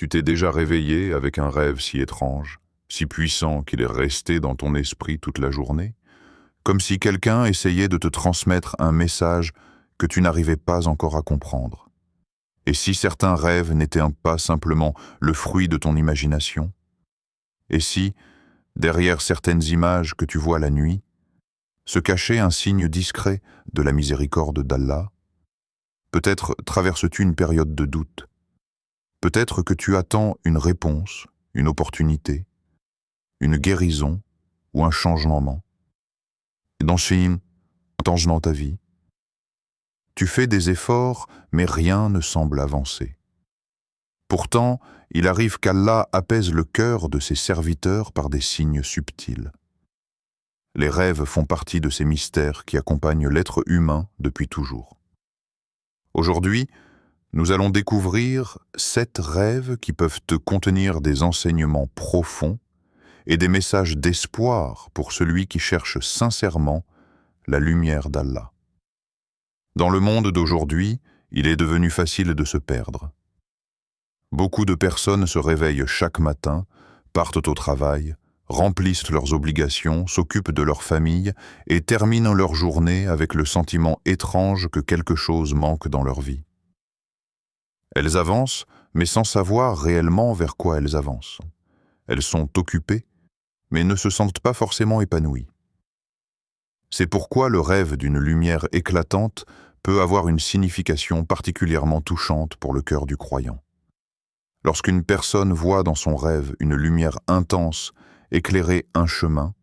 Tu t'es déjà réveillé avec un rêve si étrange, si puissant qu'il est resté dans ton esprit toute la journée, comme si quelqu'un essayait de te transmettre un message que tu n'arrivais pas encore à comprendre. Et si certains rêves n'étaient pas simplement le fruit de ton imagination? Et si, derrière certaines images que tu vois la nuit, se cachait un signe discret de la miséricorde d'Allah? Peut-être traverses-tu une période de doute. Peut-être que tu attends une réponse, une opportunité, une guérison ou un changement. Dans ta vie, tu fais des efforts, mais rien ne semble avancer. Pourtant, il arrive qu'Allah apaise le cœur de ses serviteurs par des signes subtils. Les rêves font partie de ces mystères qui accompagnent l'être humain depuis toujours. Aujourd'hui, nous allons découvrir 7 rêves qui peuvent te contenir des enseignements profonds et des messages d'espoir pour celui qui cherche sincèrement la lumière d'Allah. Dans le monde d'aujourd'hui, il est devenu facile de se perdre. Beaucoup de personnes se réveillent chaque matin, partent au travail, remplissent leurs obligations, s'occupent de leur famille et terminent leur journée avec le sentiment étrange que quelque chose manque dans leur vie. Elles avancent, mais sans savoir réellement vers quoi elles avancent. Elles sont occupées, mais ne se sentent pas forcément épanouies. C'est pourquoi le rêve d'une lumière éclatante peut avoir une signification particulièrement touchante pour le cœur du croyant. Lorsqu'une personne voit dans son rêve une lumière intense éclairer un chemin,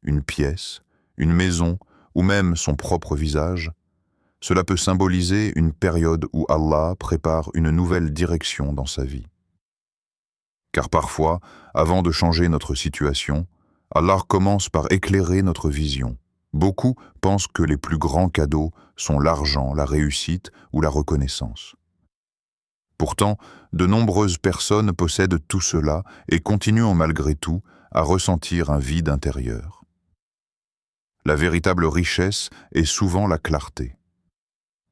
une pièce, une maison ou même son propre visage, cela peut symboliser une période où Allah prépare une nouvelle direction dans sa vie. Car parfois, avant de changer notre situation, Allah commence par éclairer notre vision. Beaucoup pensent que les plus grands cadeaux sont l'argent, la réussite ou la reconnaissance. Pourtant, de nombreuses personnes possèdent tout cela et continuent malgré tout à ressentir un vide intérieur. La véritable richesse est souvent la clarté.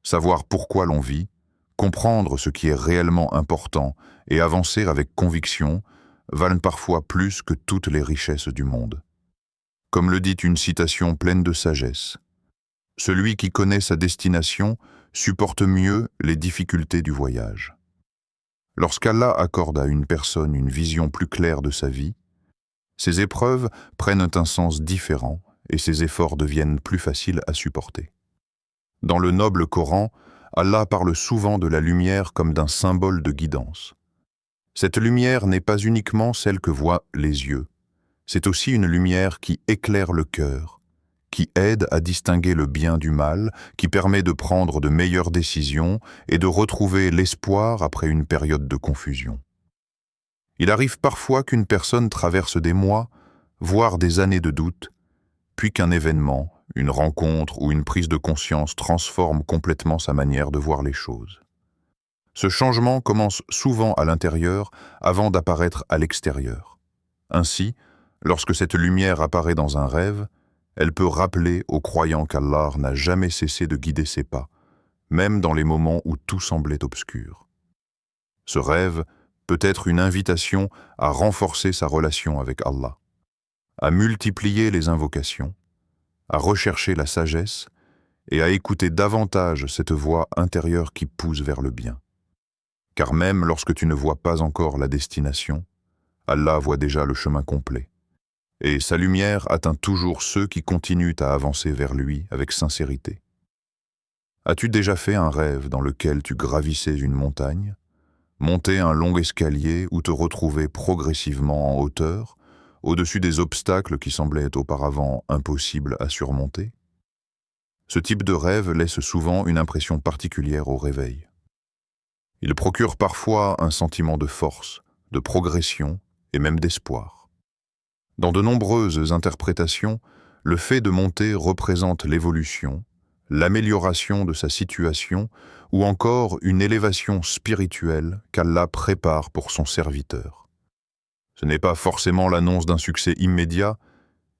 Savoir pourquoi l'on vit, comprendre ce qui est réellement important et avancer avec conviction valent parfois plus que toutes les richesses du monde. Comme le dit une citation pleine de sagesse, « Celui qui connaît sa destination supporte mieux les difficultés du voyage. » Lorsqu'Allah accorde à une personne une vision plus claire de sa vie, ses épreuves prennent un sens différent et ses efforts deviennent plus faciles à supporter. Dans le noble Coran, Allah parle souvent de la lumière comme d'un symbole de guidance. Cette lumière n'est pas uniquement celle que voient les yeux, c'est aussi une lumière qui éclaire le cœur, qui aide à distinguer le bien du mal, qui permet de prendre de meilleures décisions et de retrouver l'espoir après une période de confusion. Il arrive parfois qu'une personne traverse des mois, voire des années de doute, puis qu'un événement, une rencontre ou une prise de conscience transforme complètement sa manière de voir les choses. Ce changement commence souvent à l'intérieur avant d'apparaître à l'extérieur. Ainsi, lorsque cette lumière apparaît dans un rêve, elle peut rappeler aux croyants qu'Allah n'a jamais cessé de guider ses pas, même dans les moments où tout semblait obscur. Ce rêve peut être une invitation à renforcer sa relation avec Allah, à multiplier les invocations, à rechercher la sagesse et à écouter davantage cette voix intérieure qui pousse vers le bien. Car même lorsque tu ne vois pas encore la destination, Allah voit déjà le chemin complet. Et sa lumière atteint toujours ceux qui continuent à avancer vers lui avec sincérité. As-tu déjà fait un rêve dans lequel tu gravissais une montagne, montais un long escalier ou te retrouvais progressivement en hauteur, au-dessus des obstacles qui semblaient auparavant impossibles à surmonter? Ce type de rêve laisse souvent une impression particulière au réveil. Il procure parfois un sentiment de force, de progression et même d'espoir. Dans de nombreuses interprétations, le fait de monter représente l'évolution, l'amélioration de sa situation ou encore une élévation spirituelle qu'Allah prépare pour son serviteur. Ce n'est pas forcément l'annonce d'un succès immédiat,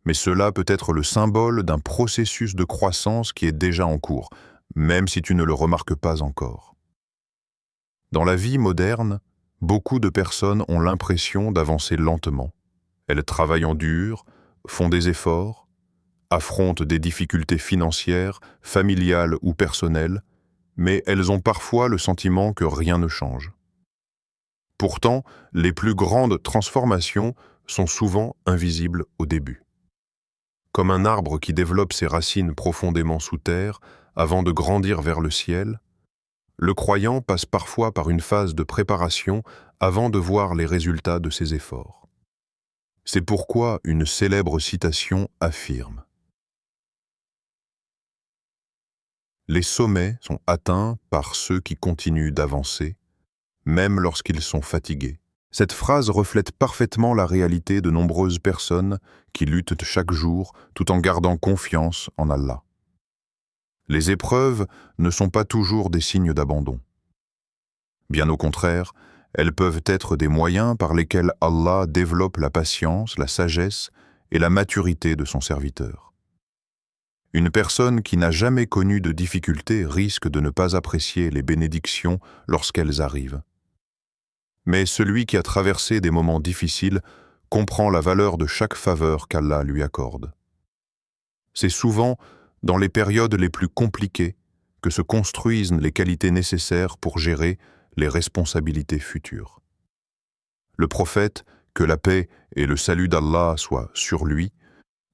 mais cela peut être le symbole d'un processus de croissance qui est déjà en cours, même si tu ne le remarques pas encore. Dans la vie moderne, Beaucoup de personnes ont l'impression d'avancer lentement. Elles travaillent en dur, font des efforts, affrontent des difficultés financières, familiales ou personnelles, mais elles ont parfois le sentiment que rien ne change. Pourtant, les plus grandes transformations sont souvent invisibles au début. Comme un arbre qui développe ses racines profondément sous terre avant de grandir vers le ciel, le croyant passe parfois par une phase de préparation avant de voir les résultats de ses efforts. C'est pourquoi une célèbre citation affirme : « Les sommets sont atteints par ceux qui continuent d'avancer, même lorsqu'ils sont fatigués. » Cette phrase reflète parfaitement la réalité de nombreuses personnes qui luttent chaque jour tout en gardant confiance en Allah. Les épreuves ne sont pas toujours des signes d'abandon. Bien au contraire, elles peuvent être des moyens par lesquels Allah développe la patience, la sagesse et la maturité de son serviteur. Une personne qui n'a jamais connu de difficultés risque de ne pas apprécier les bénédictions lorsqu'elles arrivent. Mais celui qui a traversé des moments difficiles comprend la valeur de chaque faveur qu'Allah lui accorde. C'est souvent dans les périodes les plus compliquées que se construisent les qualités nécessaires pour gérer les responsabilités futures. Le prophète, que la paix et le salut d'Allah soient sur lui,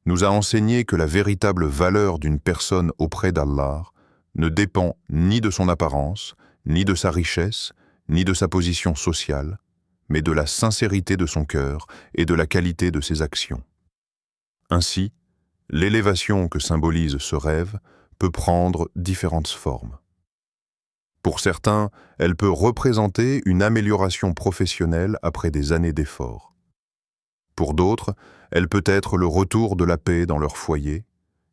nous a enseigné que la véritable valeur d'une personne auprès d'Allah ne dépend ni de son apparence, ni de sa richesse, ni de sa position sociale, mais de la sincérité de son cœur et de la qualité de ses actions. Ainsi, l'élévation que symbolise ce rêve peut prendre différentes formes. Pour certains, elle peut représenter une amélioration professionnelle après des années d'efforts. Pour d'autres, elle peut être le retour de la paix dans leur foyer,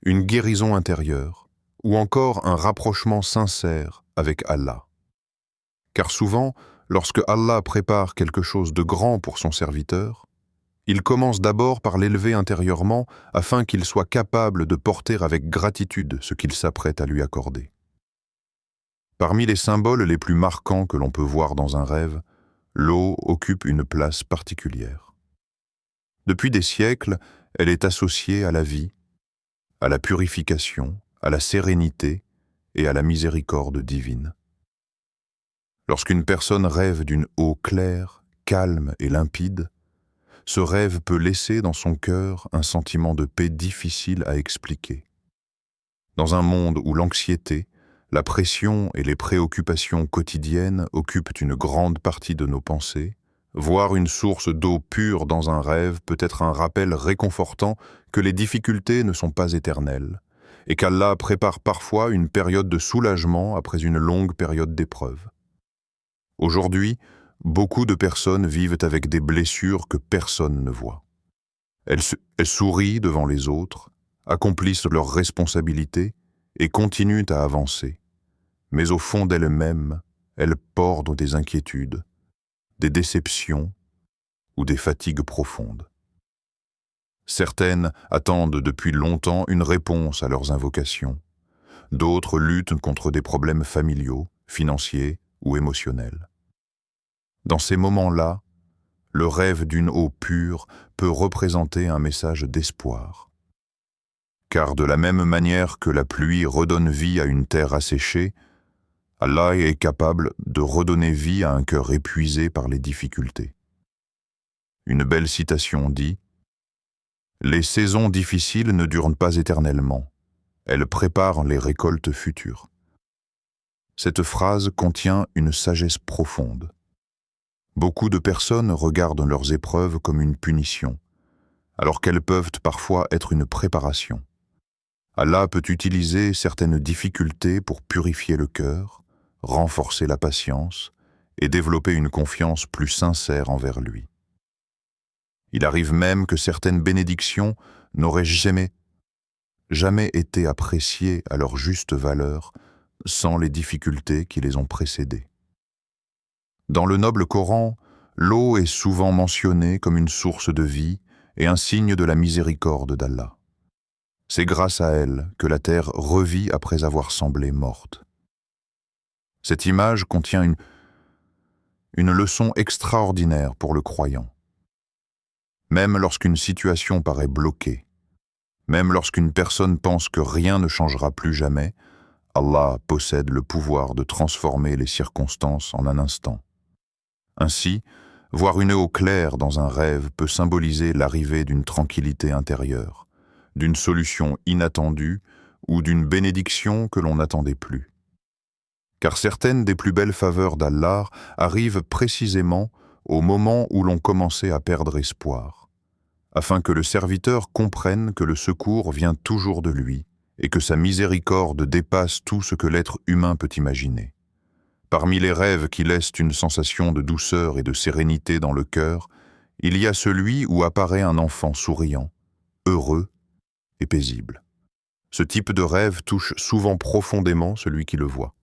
une guérison intérieure, ou encore un rapprochement sincère avec Allah. Car souvent, lorsque Allah prépare quelque chose de grand pour son serviteur, il commence d'abord par l'élever intérieurement afin qu'il soit capable de porter avec gratitude ce qu'il s'apprête à lui accorder. Parmi les symboles les plus marquants que l'on peut voir dans un rêve, l'eau occupe une place particulière. Depuis des siècles, elle est associée à la vie, à la purification, à la sérénité et à la miséricorde divine. Lorsqu'une personne rêve d'une eau claire, calme et limpide, ce rêve peut laisser dans son cœur un sentiment de paix difficile à expliquer. Dans un monde où l'anxiété, la pression et les préoccupations quotidiennes occupent une grande partie de nos pensées, voir une source d'eau pure dans un rêve peut être un rappel réconfortant que les difficultés ne sont pas éternelles et qu'Allah prépare parfois une période de soulagement après une longue période d'épreuve. Aujourd'hui, beaucoup de personnes vivent avec des blessures que personne ne voit. Elles sourient devant les autres, accomplissent leurs responsabilités et continuent à avancer. Mais au fond d'elles-mêmes, elles portent des inquiétudes, des déceptions ou des fatigues profondes. Certaines attendent depuis longtemps une réponse à leurs invocations. D'autres luttent contre des problèmes familiaux, financiers ou émotionnels. Dans ces moments-là, le rêve d'une eau pure peut représenter un message d'espoir. Car de la même manière que la pluie redonne vie à une terre asséchée, Allah est capable de redonner vie à un cœur épuisé par les difficultés. Une belle citation dit : « Les saisons difficiles ne durent pas éternellement, elles préparent les récoltes futures. » Cette phrase contient une sagesse profonde. Beaucoup de personnes regardent leurs épreuves comme une punition, alors qu'elles peuvent parfois être une préparation. Allah peut utiliser certaines difficultés pour purifier le cœur, renforcer la patience et développer une confiance plus sincère envers lui. Il arrive même que certaines bénédictions n'auraient jamais été appréciées à leur juste valeur sans les difficultés qui les ont précédées. Dans le noble Coran, l'eau est souvent mentionnée comme une source de vie et un signe de la miséricorde d'Allah. C'est grâce à elle que la terre revit après avoir semblé morte. Cette image contient une leçon extraordinaire pour le croyant. Même lorsqu'une situation paraît bloquée, même lorsqu'une personne pense que rien ne changera plus jamais, Allah possède le pouvoir de transformer les circonstances en un instant. Ainsi, voir une eau claire dans un rêve peut symboliser l'arrivée d'une tranquillité intérieure, d'une solution inattendue ou d'une bénédiction que l'on n'attendait plus. Car certaines des plus belles faveurs d'Allah arrivent précisément au moment où l'on commençait à perdre espoir, afin que le serviteur comprenne que le secours vient toujours de lui et que sa miséricorde dépasse tout ce que l'être humain peut imaginer. Parmi les rêves qui laissent une sensation de douceur et de sérénité dans le cœur, il y a celui où apparaît un enfant souriant, heureux et paisible. Ce type de rêve touche souvent profondément celui qui le voit,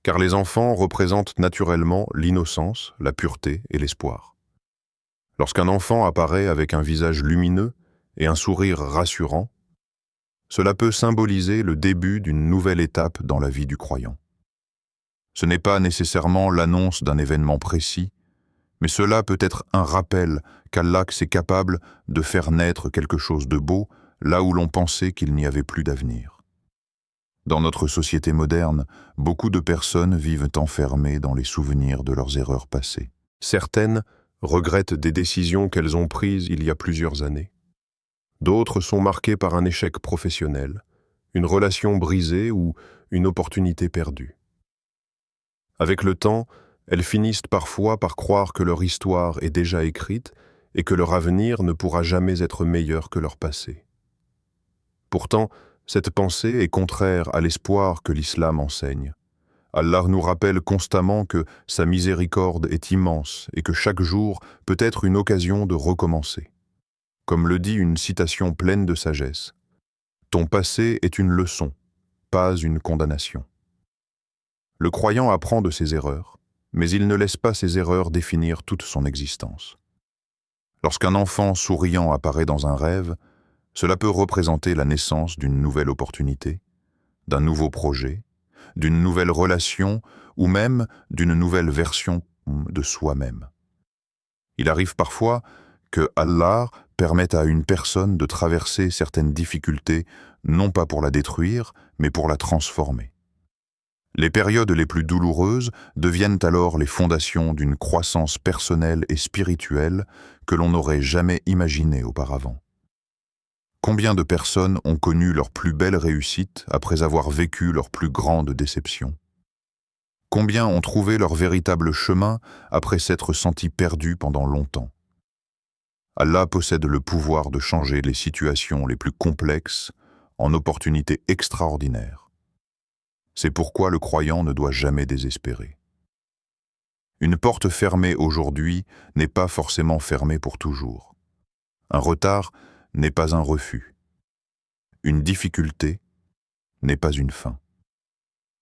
car les enfants représentent naturellement l'innocence, la pureté et l'espoir. Lorsqu'un enfant apparaît avec un visage lumineux et un sourire rassurant, cela peut symboliser le début d'une nouvelle étape dans la vie du croyant. Ce n'est pas nécessairement l'annonce d'un événement précis, mais cela peut être un rappel qu'Allah est capable de faire naître quelque chose de beau là où l'on pensait qu'il n'y avait plus d'avenir. Dans notre société moderne, beaucoup de personnes vivent enfermées dans les souvenirs de leurs erreurs passées. Certaines regrettent des décisions qu'elles ont prises il y a plusieurs années. D'autres sont marquées par un échec professionnel, une relation brisée ou une opportunité perdue. Avec le temps, elles finissent parfois par croire que leur histoire est déjà écrite et que leur avenir ne pourra jamais être meilleur que leur passé. Pourtant, cette pensée est contraire à l'espoir que l'islam enseigne. Allah nous rappelle constamment que sa miséricorde est immense et que chaque jour peut être une occasion de recommencer. Comme le dit une citation pleine de sagesse, « Ton passé est une leçon, pas une condamnation. » Le croyant apprend de ses erreurs, mais il ne laisse pas ses erreurs définir toute son existence. Lorsqu'un enfant souriant apparaît dans un rêve, cela peut représenter la naissance d'une nouvelle opportunité, d'un nouveau projet, d'une nouvelle relation ou même d'une nouvelle version de soi-même. Il arrive parfois que Allah permette à une personne de traverser certaines difficultés, non pas pour la détruire, mais pour la transformer. Les périodes les plus douloureuses deviennent alors les fondations d'une croissance personnelle et spirituelle que l'on n'aurait jamais imaginée auparavant. Combien de personnes ont connu leur plus belle réussite après avoir vécu leur plus grande déception? Combien ont trouvé leur véritable chemin après s'être sentis perdus pendant longtemps? Allah possède le pouvoir de changer les situations les plus complexes en opportunités extraordinaires. C'est pourquoi le croyant ne doit jamais désespérer. Une porte fermée aujourd'hui n'est pas forcément fermée pour toujours. Un retard n'est pas un refus. Une difficulté n'est pas une fin.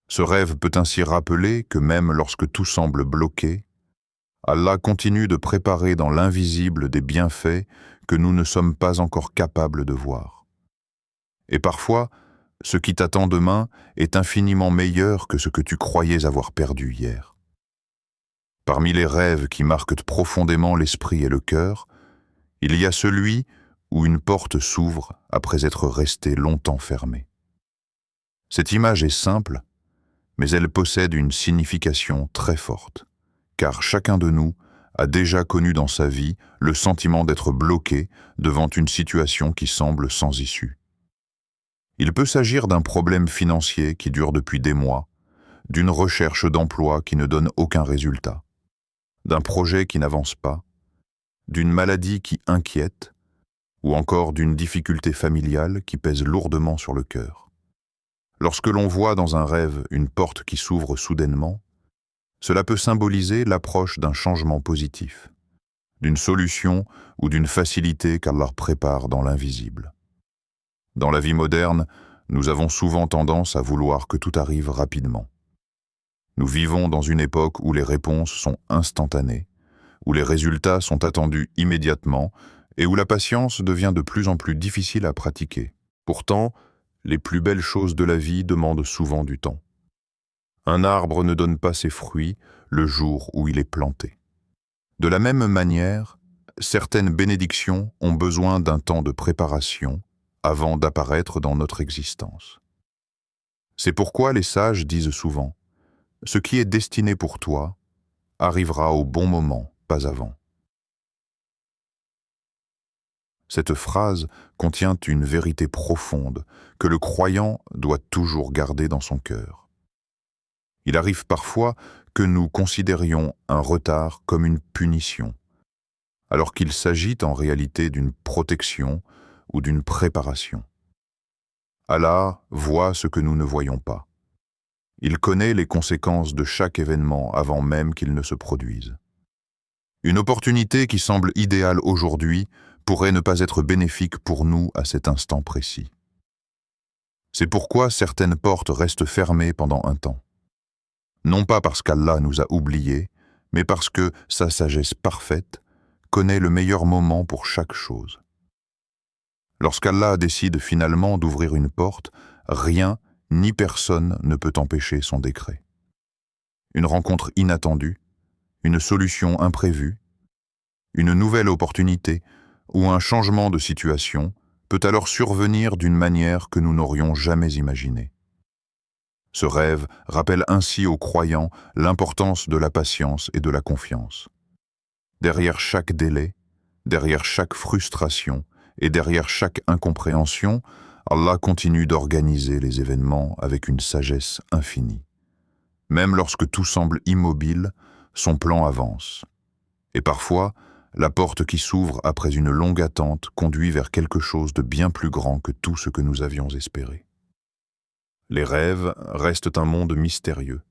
Ce rêve peut ainsi rappeler que même lorsque tout semble bloqué, Allah continue de préparer dans l'invisible des bienfaits que nous ne sommes pas encore capables de voir. Et parfois, ce qui t'attend demain est infiniment meilleur que ce que tu croyais avoir perdu hier. Parmi les rêves qui marquent profondément l'esprit et le cœur, il y a celui où une porte s'ouvre après être restée longtemps fermée. Cette image est simple, mais elle possède une signification très forte, car chacun de nous a déjà connu dans sa vie le sentiment d'être bloqué devant une situation qui semble sans issue. Il peut s'agir d'un problème financier qui dure depuis des mois, d'une recherche d'emploi qui ne donne aucun résultat, d'un projet qui n'avance pas, d'une maladie qui inquiète, ou encore d'une difficulté familiale qui pèse lourdement sur le cœur. Lorsque l'on voit dans un rêve une porte qui s'ouvre soudainement, cela peut symboliser l'approche d'un changement positif, d'une solution ou d'une facilité qu'Allah prépare dans l'invisible. Dans la vie moderne, nous avons souvent tendance à vouloir que tout arrive rapidement. Nous vivons dans une époque où les réponses sont instantanées, où les résultats sont attendus immédiatement et où la patience devient de plus en plus difficile à pratiquer. Pourtant, les plus belles choses de la vie demandent souvent du temps. Un arbre ne donne pas ses fruits le jour où il est planté. De la même manière, certaines bénédictions ont besoin d'un temps de préparation avant d'apparaître dans notre existence. C'est pourquoi les sages disent souvent « Ce qui est destiné pour toi arrivera au bon moment, pas avant ». Cette phrase contient une vérité profonde que le croyant doit toujours garder dans son cœur. Il arrive parfois que nous considérions un retard comme une punition, alors qu'il s'agit en réalité d'une protection ou d'une préparation. Allah voit ce que nous ne voyons pas. Il connaît les conséquences de chaque événement avant même qu'il ne se produise. Une opportunité qui semble idéale aujourd'hui pourrait ne pas être bénéfique pour nous à cet instant précis. C'est pourquoi certaines portes restent fermées pendant un temps. Non pas parce qu'Allah nous a oubliés, mais parce que sa sagesse parfaite connaît le meilleur moment pour chaque chose. Lorsqu'Allah décide finalement d'ouvrir une porte, rien ni personne ne peut empêcher son décret. Une rencontre inattendue, une solution imprévue, une nouvelle opportunité ou un changement de situation peut alors survenir d'une manière que nous n'aurions jamais imaginée. Ce rêve rappelle ainsi aux croyants l'importance de la patience et de la confiance. Derrière chaque délai, derrière chaque frustration et derrière chaque incompréhension, Allah continue d'organiser les événements avec une sagesse infinie. Même lorsque tout semble immobile, son plan avance. Et parfois, la porte qui s'ouvre après une longue attente conduit vers quelque chose de bien plus grand que tout ce que nous avions espéré. Les rêves restent un monde mystérieux.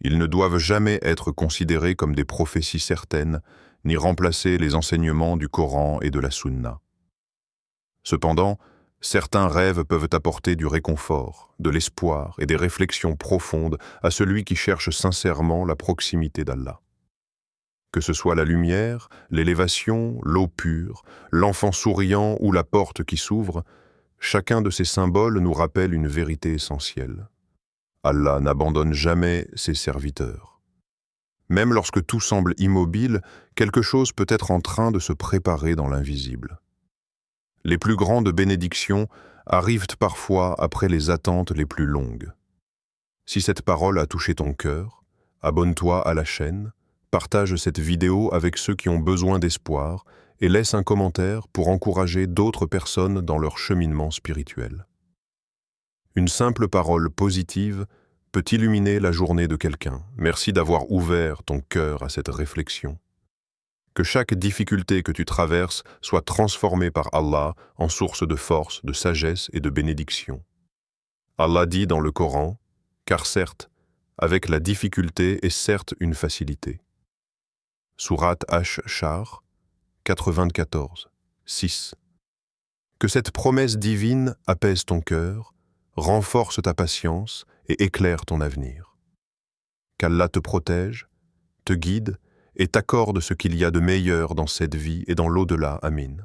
Ils ne doivent jamais être considérés comme des prophéties certaines, ni remplacer les enseignements du Coran et de la Sunna. Cependant, certains rêves peuvent apporter du réconfort, de l'espoir et des réflexions profondes à celui qui cherche sincèrement la proximité d'Allah. Que ce soit la lumière, l'élévation, l'eau pure, l'enfant souriant ou la porte qui s'ouvre, chacun de ces symboles nous rappelle une vérité essentielle. Allah n'abandonne jamais ses serviteurs. Même lorsque tout semble immobile, quelque chose peut être en train de se préparer dans l'invisible. Les plus grandes bénédictions arrivent parfois après les attentes les plus longues. Si cette parole a touché ton cœur, abonne-toi à la chaîne, partage cette vidéo avec ceux qui ont besoin d'espoir et laisse un commentaire pour encourager d'autres personnes dans leur cheminement spirituel. Une simple parole positive peut illuminer la journée de quelqu'un. Merci d'avoir ouvert ton cœur à cette réflexion. Que chaque difficulté que tu traverses soit transformée par Allah en source de force, de sagesse et de bénédiction. Allah dit dans le Coran, « Car certes, avec la difficulté est certes une facilité. » Sourate Ash-Shar, 94, 6. Que cette promesse divine apaise ton cœur, renforce ta patience et éclaire ton avenir. Qu'Allah te protège, te guide et t'accorde ce qu'il y a de meilleur dans cette vie et dans l'au-delà. Amin.